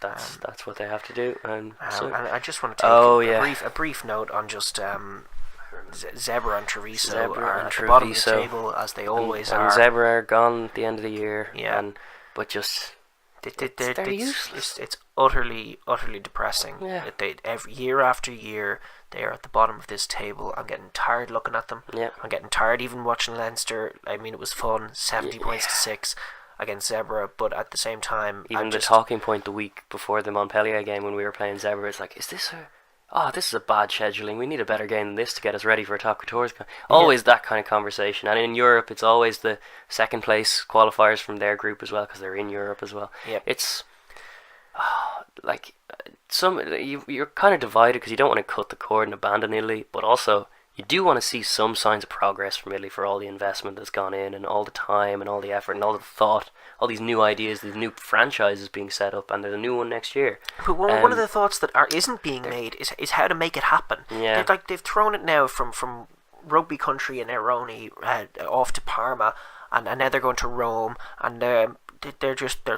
that's what they have to do. And I just want to take a brief note on just Zebre and Treviso are at the bottom of the table, as they always are. And Zebre are gone at the end of the year. Yeah. But just they're useless. It's utterly depressing. Yeah. Every year after year they are at the bottom of this table. I'm getting tired looking at them. Yeah. I'm getting tired even watching Leinster. I mean, it was fun, 70 points to 6 against Zebre, but at the same time, even the talking point the week before the Montpellier game when we were playing Zebre, it's like, this is a bad scheduling. We need a better game than this to get us ready for a top couture. Always that kind of conversation. And in Europe, it's always the second place qualifiers from their group as well, because they're in Europe as well. Yep. It's you're kind of divided because you don't want to cut the cord and abandon Italy, but also you do want to see some signs of progress from Italy for all the investment that's gone in and all the time and all the effort and all the thought, all these new ideas, these new franchises being set up, and there's a new one next year. But one of the thoughts that isn't being made is how to make it happen. Yeah. They've thrown it now from rugby country in Aironi off to Parma, and now they're going to Rome, and they're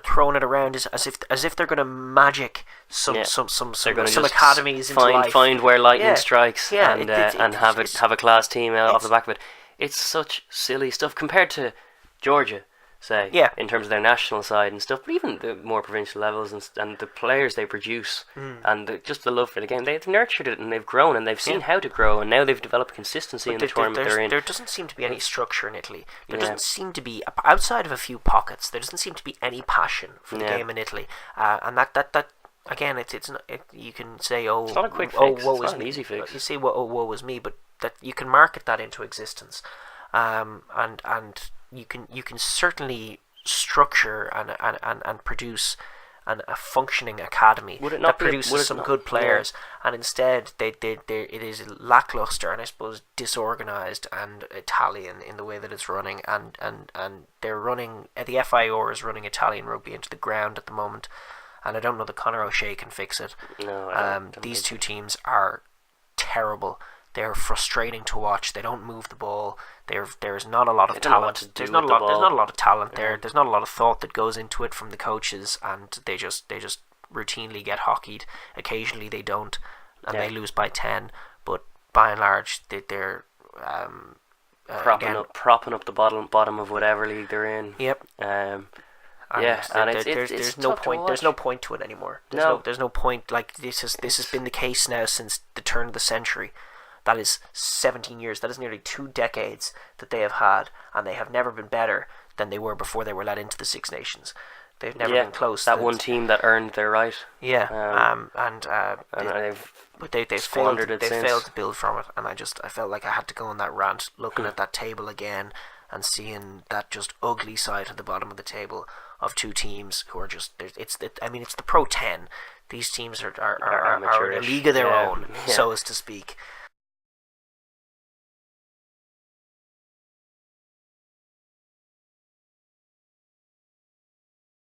throwing it around as if they're going to magic some academies into life. Find where lightning strikes, yeah, and have a class team off the back of it. It's such silly stuff compared to Georgia, say, in terms of their national side and stuff, but even the more provincial levels and the players they produce and just the love for the game. They've nurtured it and they've grown and they've seen how to grow, and now they've developed consistency in the tournament they're in. There doesn't seem to be any structure in Italy. There doesn't seem to be, outside of a few pockets, there doesn't seem to be any passion for the game in Italy. And that again, it's not, you can say, it's not a quick fix. It's not an easy fix. You say, woe is me, but that you can market that into existence, and you can certainly structure and produce a functioning academy that produces some good players, and instead it is lackluster and I suppose disorganized and Italian in the way that it's running, and they're running, the FIO is running Italian rugby into the ground at the moment, and I don't know that Conor O'Shea can fix it. No, these two teams are terrible. They're frustrating to watch. They don't move the ball. There's not a lot of talent. There's not a lot of talent there. There's not a lot of thought that goes into it from the coaches, and they just routinely get hockeyed. Occasionally they don't, and they lose by 10. But by and large, they're propping up the bottom of whatever league they're in. Yep. And there's no point. There's no point to it anymore. There's no point. Like this has been the case now since the turn of the century. That is 17 years. That is nearly 2 decades that they have had, and they have never been better than they were before they were let into the Six Nations. They've never been close. That one team that earned their right. Yeah, they've failed to build from it, and I felt like I had to go on that rant, looking at that table again and seeing that just ugly sight at the bottom of the table of two teams who are just. It's the Pro 10. These teams are in a league of their own, so as to speak.